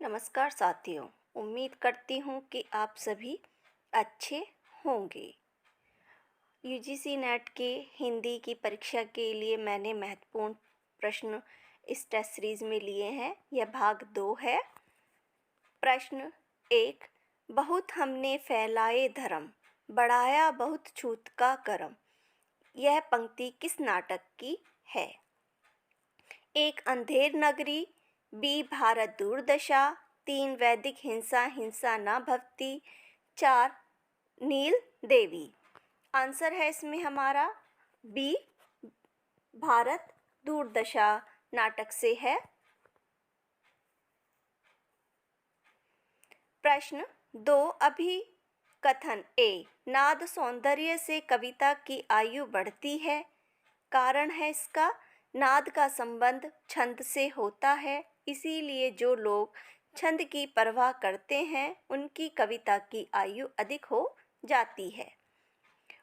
नमस्कार साथियों। उम्मीद करती हूँ कि आप सभी अच्छे होंगे। यूजीसी नेट के हिंदी की परीक्षा के लिए मैंने महत्वपूर्ण प्रश्न इस टेस्ट सीरीज में लिए हैं। यह भाग 2 है। प्रश्न 1। बहुत हमने फैलाए धर्म, बढ़ाया बहुत छूत का करम। यह पंक्ति किस नाटक की है? एक अंधेर नगरी, बी भारत दुर्दशा, 3 वैदिक हिंसा हिंसा न भवती, 4 नील देवी। आंसर है इसमें हमारा बी भारत दुर्दशा नाटक से है। प्रश्न 2। अभिकथन ए। नाद सौंदर्य से कविता की आयु बढ़ती है। कारण है इसका, नाद का संबंध छंद से होता है, इसीलिए जो लोग छंद की परवाह करते हैं उनकी कविता की आयु अधिक हो जाती है।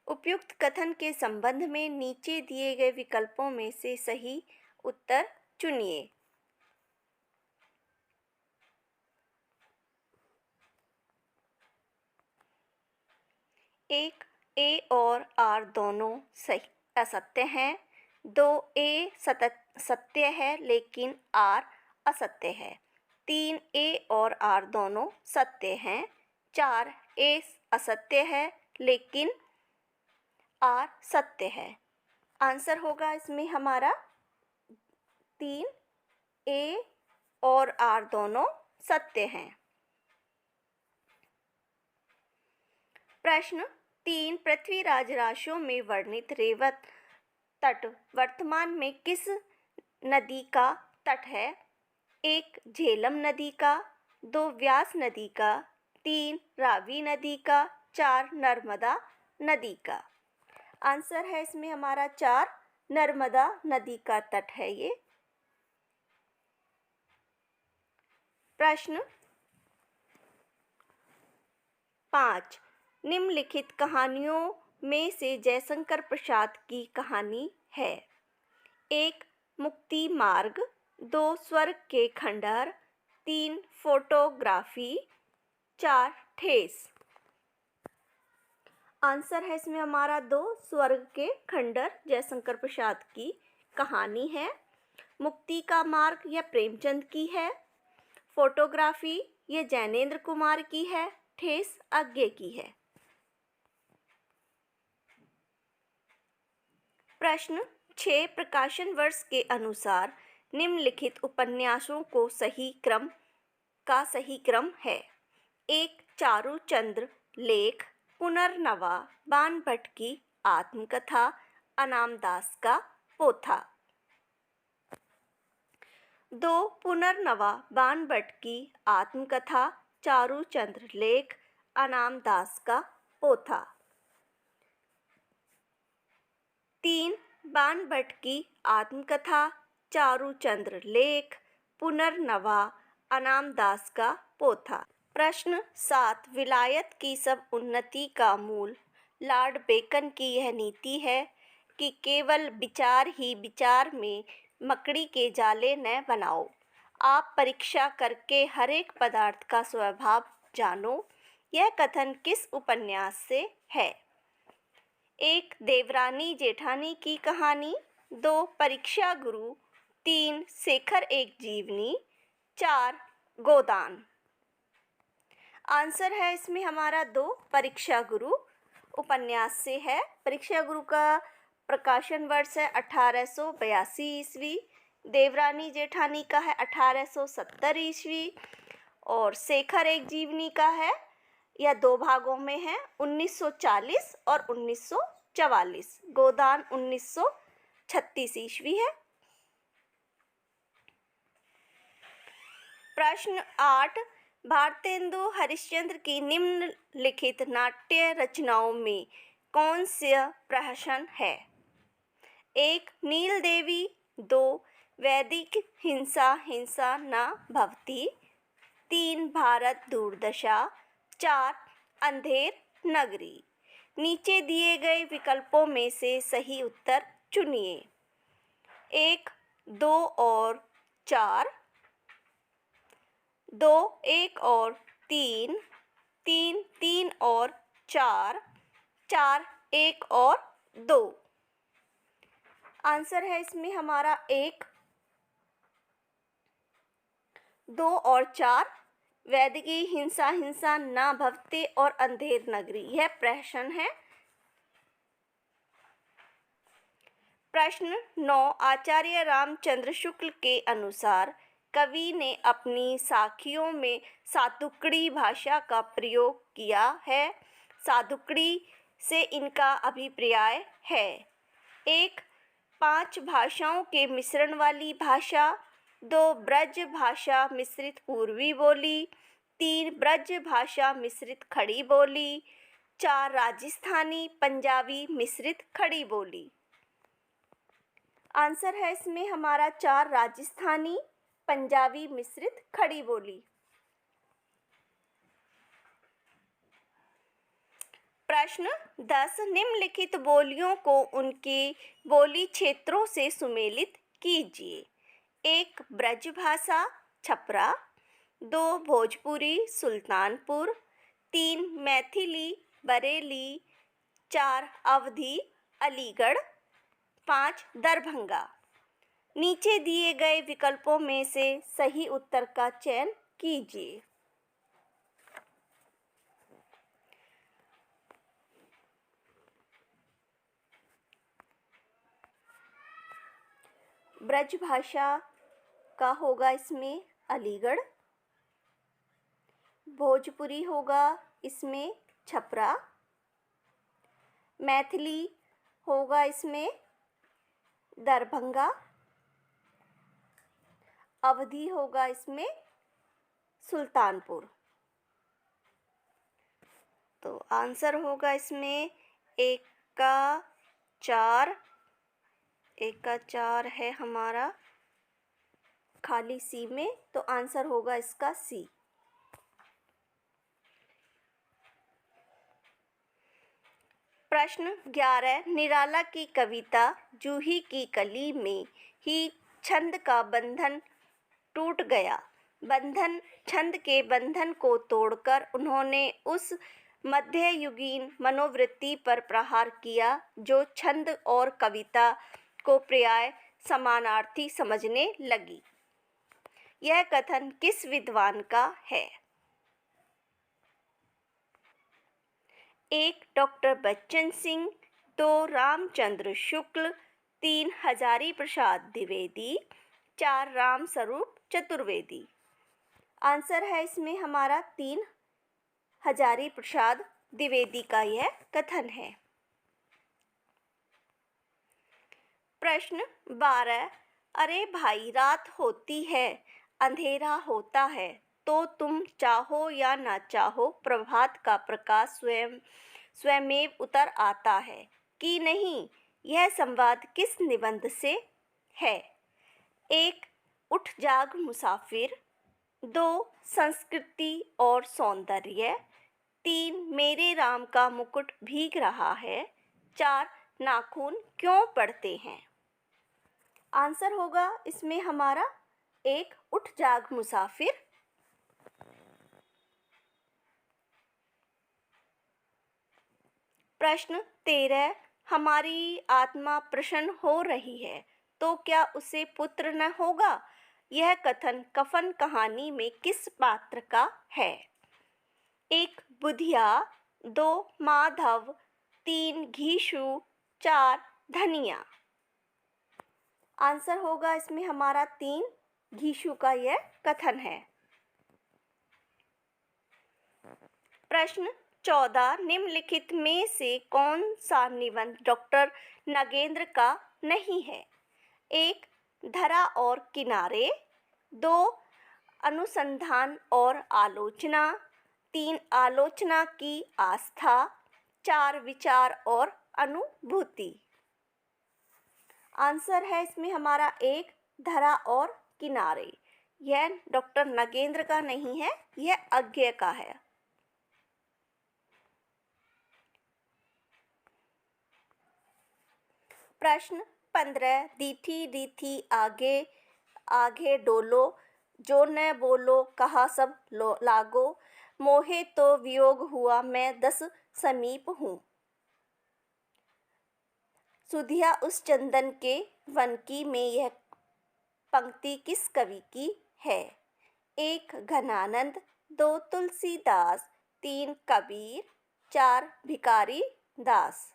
उपयुक्त कथन के संबंध में नीचे दिए गए विकल्पों में से सही उत्तर चुनिए। 1 ए और आर दोनों सही असत्य हैं। 2 ए सत्य है लेकिन आर असत्य है। 3 ए और आर दोनों सत्य हैं। 4 ए असत्य है लेकिन आर सत्य है। आंसर होगा इसमें हमारा 3 ए और आर दोनों सत्य हैं। प्रश्न 3। पृथ्वीराज राशों में वर्णित रेवत तट वर्तमान में किस नदी का तट है? 1 झेलम नदी का, 2 व्यास नदी का, 3 रावी नदी का, 4 नर्मदा नदी का। आंसर है इसमें हमारा 4 नर्मदा नदी का तट है ये। प्रश्न 5। निम्नलिखित कहानियों में से जयशंकर प्रसाद की कहानी है? 1 मुक्ति मार्ग, 2 स्वर्ग के खंडहर, 3 फोटोग्राफी, 4 ठेस। आंसर है इसमें हमारा 2 स्वर्ग के खंडहर जयशंकर प्रसाद की कहानी है। मुक्ति का मार्ग यह प्रेमचंद की है। फोटोग्राफी ये जैनेन्द्र कुमार की है। ठेस आज्ञे की है। प्रश्न 6। प्रकाशन वर्ष के अनुसार निम्नलिखित उपन्यासों को सही क्रम है? 1 चारुचंद्र लेख, पुनर्नवा, बाणभट्ट की आत्मकथा, अनामदास का पोथा। 2 पुनर्नवा, बाणभट्ट की आत्मकथा, चारुचंद्र लेख, अनामदास का पोथा। 3 बाणभट्ट की आत्मकथा, चारुचंद्र लेख, पुनर्नवा, अनामदास का पोथा। प्रश्न 7। विलायत की सब उन्नति का मूल लॉर्ड बेकन की यह नीति है कि केवल विचार ही विचार में मकड़ी के जाले न बनाओ। आप परीक्षा करके हर एक पदार्थ का स्वभाव जानो। यह कथन किस उपन्यास से है? 1 देवरानी जेठानी की कहानी, 2 परीक्षा गुरु, 3 शेखर एक जीवनी, 4 गोदान। आंसर है इसमें हमारा 2 परीक्षा गुरु उपन्यास से है। परीक्षा गुरु का प्रकाशन वर्ष है 1882 ईस्वी। देवरानी जेठानी का है 1870 ईस्वी। और शेखर एक जीवनी का है, यह 2 भागों में है, 1940 और 1944। गोदान 1936 ईस्वी है। प्रश्न 8। भारतेंदु हरिश्चंद्र की निम्नलिखित नाट्य रचनाओं में कौन सा प्रहसन है? 1 नील देवी, 2 वैदिक हिंसा हिंसा न भवती, 3 भारत दुर्दशा, 4 अंधेर नगरी। नीचे दिए गए विकल्पों में से सही उत्तर चुनिए। 1 2 और 4, दो एक और तीन, तीन तीन और चार, चार एक और दो। आंसर है इसमें हमारा एक, दो और चार। वैदिकी हिंसा हिंसा न भवते और अंधेर नगरी, यह प्रश्न है। प्रश्न 9, आचार्य रामचंद्र शुक्ल के अनुसार कवि ने अपनी साखियों में सातुकड़ी भाषा का प्रयोग किया है। सातुकड़ी से इनका अभिप्राय है: एक, 5 भाषाओं के मिश्रण वाली भाषा। 2, ब्रज भाषा मिश्रित पूर्वी बोली। 3, ब्रज भाषा मिश्रित खड़ी बोली। 4, राजस्थानी पंजाबी मिश्रित खड़ी बोली। आंसर है इसमें हमारा 4, राजस्थानी पंजाबी मिश्रित खड़ी बोली। प्रश्न 10, निम्नलिखित बोलियों को उनके बोली क्षेत्रों से सुमेलित कीजिए। 1, ब्रज भाषा छपरा। 2, भोजपुरी सुल्तानपुर। 3, मैथिली बरेली। 4, अवधी अलीगढ़। 5, दरभंगा। नीचे दिए गए विकल्पों में से सही उत्तर का चयन कीजिए। ब्रज भाषा का होगा इसमें अलीगढ़। भोजपुरी होगा इसमें छपरा। मैथिली होगा इसमें दरभंगा। अवधी होगा इसमें सुल्तानपुर। तो आंसर होगा इसमें एक का 4, एक का 4 है हमारा खाली सी में, तो आंसर होगा इसका सी। प्रश्न 11, निराला की कविता जूही की कली में ही छंद का बंधन टूट गया। बंधन, छंद के बंधन को तोड़कर उन्होंने उस मध्ययुगीन मनोवृत्ति पर प्रहार किया जो छंद और कविता को प्राय समानार्थी समझने लगी। यह कथन किस विद्वान का है? 1, डॉक्टर बच्चन सिंह। 2, रामचंद्र शुक्ल। 3, हजारी प्रसाद द्विवेदी। 4, राम स्वरूप चतुर्वेदी। आंसर है इसमें हमारा 3, हजारी प्रसाद द्विवेदी का यह कथन है। प्रश्न 12, अरे भाई रात होती है, अंधेरा होता है, तो तुम चाहो या ना चाहो प्रभात का प्रकाश स्वयमेव उतर आता है कि नहीं? यह संवाद किस निबंध से है? 1, उठ जाग मुसाफिर। 2, संस्कृति और सौंदर्य। 3, मेरे राम का मुकुट भीग रहा है। 4, नाखून क्यों पड़ते हैं? आंसर होगा इसमें हमारा 1, उठ जाग मुसाफिर। प्रश्न 13, हमारी आत्मा प्रसन्न हो रही है तो क्या उसे पुत्र न होगा? यह कथन कफन कहानी में किस पात्र का है? 1, बुधिया। 2, माधव। 3, घीशु। 4, धनिया। आंसर होगा इसमें हमारा 3, घीशु का यह कथन है। प्रश्न 14, निम्नलिखित में से कौन सा निबंध डॉक्टर नगेंद्र का नहीं है? 1, धरा और किनारे। 2, अनुसंधान और आलोचना। 3, आलोचना की आस्था। 4, विचार और अनुभूति। आंसर है इसमें हमारा 1, धरा और किनारे। यह डॉक्टर नगेंद्र का नहीं है, यह अज्ञे का है। प्रश्न 15, दीठी दीठी आगे आगे डोलो, जो न बोलो कहा सब लागो, मोहे तो वियोग हुआ मैं दस समीप हूँ। सुधिया उस चंदन के वन की में यह पंक्ति किस कवि की है? एक घनानंद, दो तुलसीदास, तीन कबीर, चार भिखारी दास।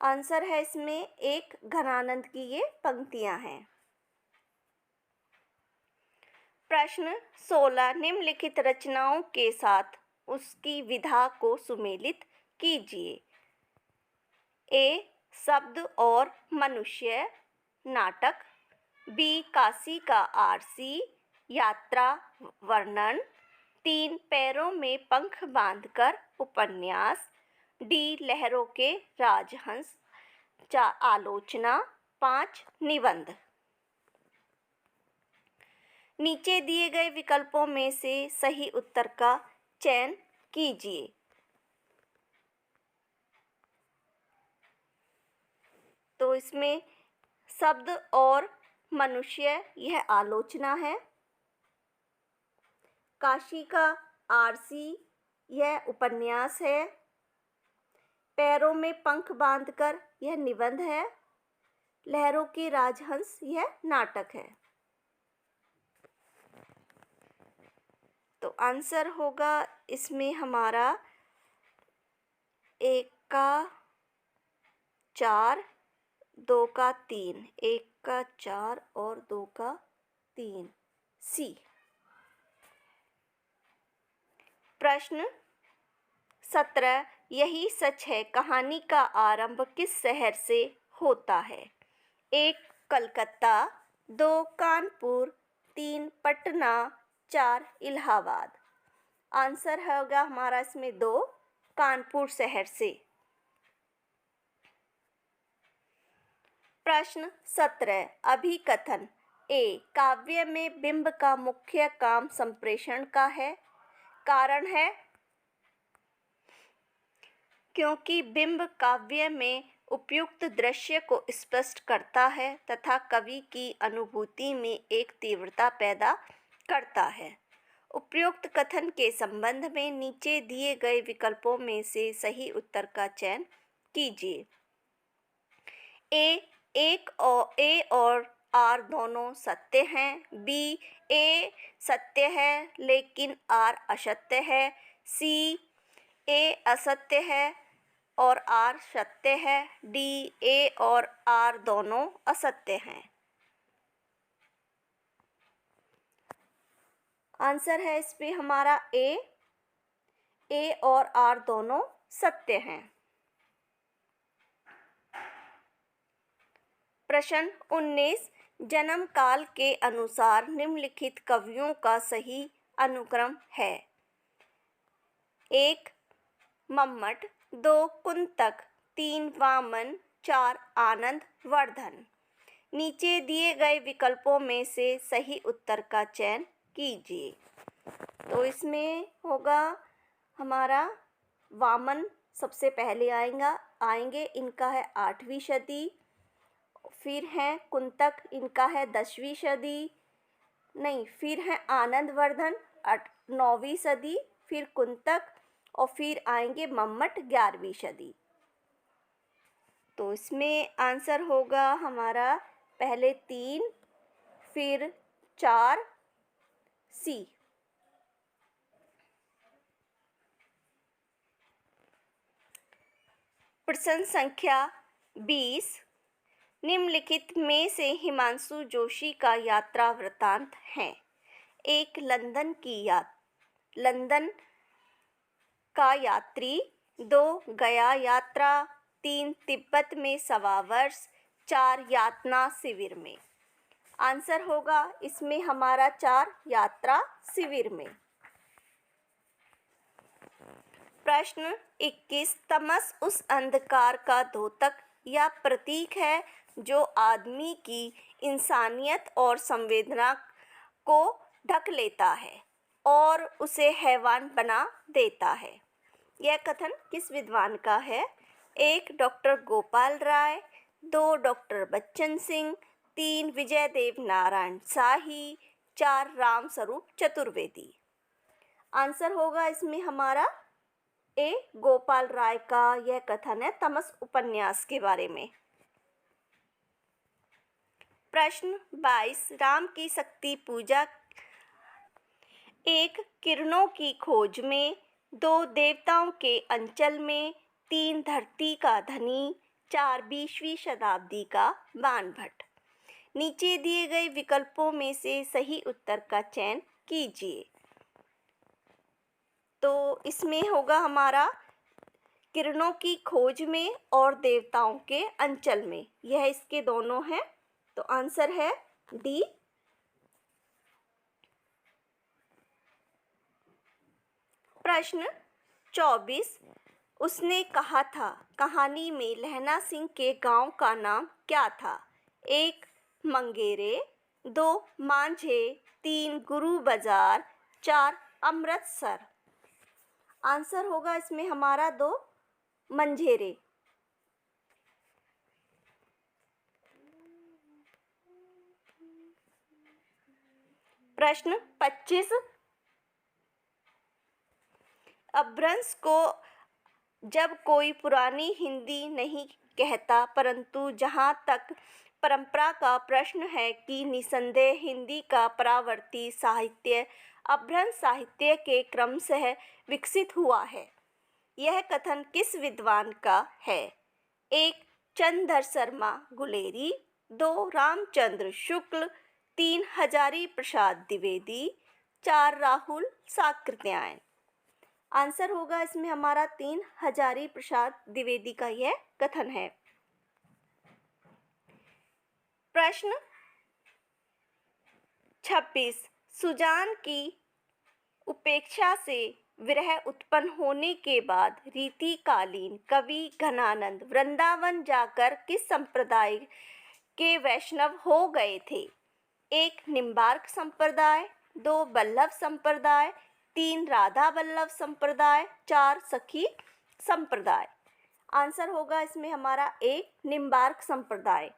आंसर है इसमें एक घनानंद की ये पंक्तियां हैं। प्रश्न 16 निम्नलिखित रचनाओं के साथ उसकी विधा को सुमेलित कीजिए। ए शब्द और मनुष्य नाटक, बी काशी का आरसी यात्रा वर्णन, तीन पैरों में पंख बांधकर उपन्यास, डी लहरों के राजहंस आलोचना, पाँच निबंध। नीचे दिए गए विकल्पों में से सही उत्तर का चयन कीजिए। तो इसमें शब्द और मनुष्य यह आलोचना है, काशी का आरसी यह उपन्यास है, पैरों में पंख बांधकर यह निबंध है, लहरों के राजहंस यह नाटक है। तो आंसर होगा इसमें हमारा एक का 4, 2 का 3, 1 का 4 और 2 का 3, सी। प्रश्न 17 यही सच है कहानी का आरंभ किस शहर से होता है? एक कलकत्ता, 2 कानपुर, 3 पटना, 4 इलाहाबाद। आंसर होगा हमारा इसमें 2 कानपुर शहर से। प्रश्न 17 अभिकथन ए काव्य में बिंब का मुख्य काम संप्रेषण का है। कारण है क्योंकि बिंब काव्य में उपयुक्त दृश्य को स्पष्ट करता है तथा कवि की अनुभूति में एक तीव्रता पैदा करता है। उपयुक्त कथन के संबंध में नीचे दिए गए विकल्पों में से सही उत्तर का चयन कीजिए। ए और आर दोनों सत्य हैं, बी ए सत्य है लेकिन आर असत्य है, सी ए असत्य है और आर सत्य है, डी ए और आर दोनों असत्य हैं। आंसर है इस पे हमारा ए और आर दोनों सत्य हैं। प्रश्न 19 जन्म काल के अनुसार निम्नलिखित कवियों का सही अनुक्रम है। 1 मम्मट, 2 कुंतक, 3 वामन, 4 आनंद वर्धन। नीचे दिए गए विकल्पों में से सही उत्तर का चयन कीजिए। तो इसमें होगा हमारा वामन सबसे पहले आएंगे इनका है 8वीं सदी। फिर हैं कुंतक, इनका है 10वीं सदी। नहीं, फिर है आनंद वर्धन 9वीं सदी, फिर कुंतक और फिर आएंगे मम्मट 11वीं सदी। तो इसमें आंसर होगा हमारा पहले 3 फिर 4 सी। प्रश्न संख्या 20 निम्नलिखित में से हिमांशु जोशी का यात्रा वृत्तांत है। 1 लंदन का यात्री, 2 गया यात्रा, 3 तिब्बत में सवा वर्ष, 4 यातना शिविर में। आंसर होगा इसमें हमारा 4 यात्रा शिविर में। प्रश्न 21 तमस उस अंधकार का द्योतक या प्रतीक है जो आदमी की इंसानियत और संवेदना को ढक लेता है और उसे हैवान बना देता है। यह कथन किस विद्वान का है? 1 डॉक्टर गोपाल राय, 2 डॉक्टर बच्चन सिंह, 3 विजयदेव नारायण शाही, 4 रामस्वरूप चतुर्वेदी। आंसर होगा इसमें हमारा ए, गोपाल राय का यह कथन है तमस उपन्यास के बारे में। प्रश्न 22, राम की शक्ति पूजा। 1 किरणों की खोज में, 2 देवताओं के अंचल में, 3 धरती का धनी, 4 20वीं शताब्दी का बाणभट्ट। नीचे दिए गए विकल्पों में से सही उत्तर का चयन कीजिए। तो इसमें होगा हमारा किरणों की खोज में और देवताओं के अंचल में, यह इसके दोनों हैं। तो आंसर है डी। प्रश्न 24, उसने कहा था कहानी में लहना सिंह के गांव का नाम क्या था? 1 मंगेरे, 2 मांझे, 3 गुरु बाजार, 4 अमृतसर। आंसर होगा इसमें हमारा 2 मंझेरे। प्रश्न 25, अपभ्रंश को जब कोई पुरानी हिंदी नहीं कहता, परंतु जहाँ तक परंपरा का प्रश्न है कि निसंदेह हिंदी का परावर्ती साहित्य अपभ्रंश साहित्य के क्रमशः विकसित हुआ है। यह कथन किस विद्वान का है? 1 चंद्र शर्मा गुलेरी, 2 रामचंद्र शुक्ल, 3 हजारी प्रसाद द्विवेदी, 4 राहुल साकृत्यायन। आंसर होगा इसमें हमारा 3 हजारी प्रसाद द्विवेदी का यह कथन है। प्रश्न 26, सुजान की उपेक्षा से विरह उत्पन्न होने के बाद रीतिकालीन कवि घनानंद वृंदावन जाकर किस संप्रदाय के वैष्णव हो गए थे? 1 निम्बार्क संप्रदाय, 2 वल्लभ संप्रदाय, 3 राधा वल्लभ संप्रदाय, 4 सखी संप्रदाय। आंसर होगा इसमें हमारा 1 निम्बार्क संप्रदाय।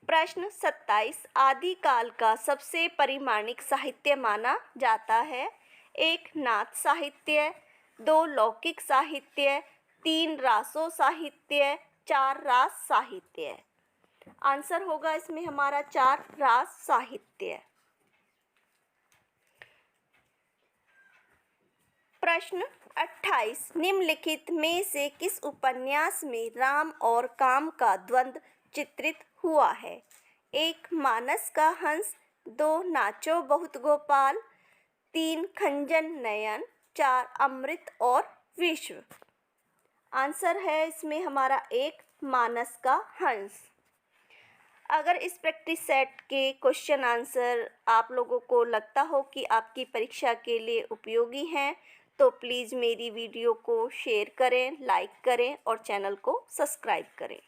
प्रश्न 27, आदिकाल का सबसे परिमाणिक साहित्य माना जाता है? 1 नाथ साहित्य, 2 लौकिक साहित्य, 3 रासो साहित्य, 4 रास साहित्य। आंसर होगा इसमें हमारा 4 रास साहित्य। प्रश्न 28, निम्नलिखित में से किस उपन्यास में राम और काम का द्वंद्व चित्रित हुआ है? 1 मानस का हंस, 2 नाचो बहुत गोपाल, 3 खंजन नयन, 4 अमृत और विश्व। आंसर है इसमें हमारा 1 मानस का हंस। अगर इस प्रैक्टिस सेट के क्वेश्चन आंसर आप लोगों को लगता हो कि आपकी परीक्षा के लिए उपयोगी हैं, तो प्लीज़ मेरी वीडियो को शेयर करें, लाइक करें और चैनल को सब्सक्राइब करें।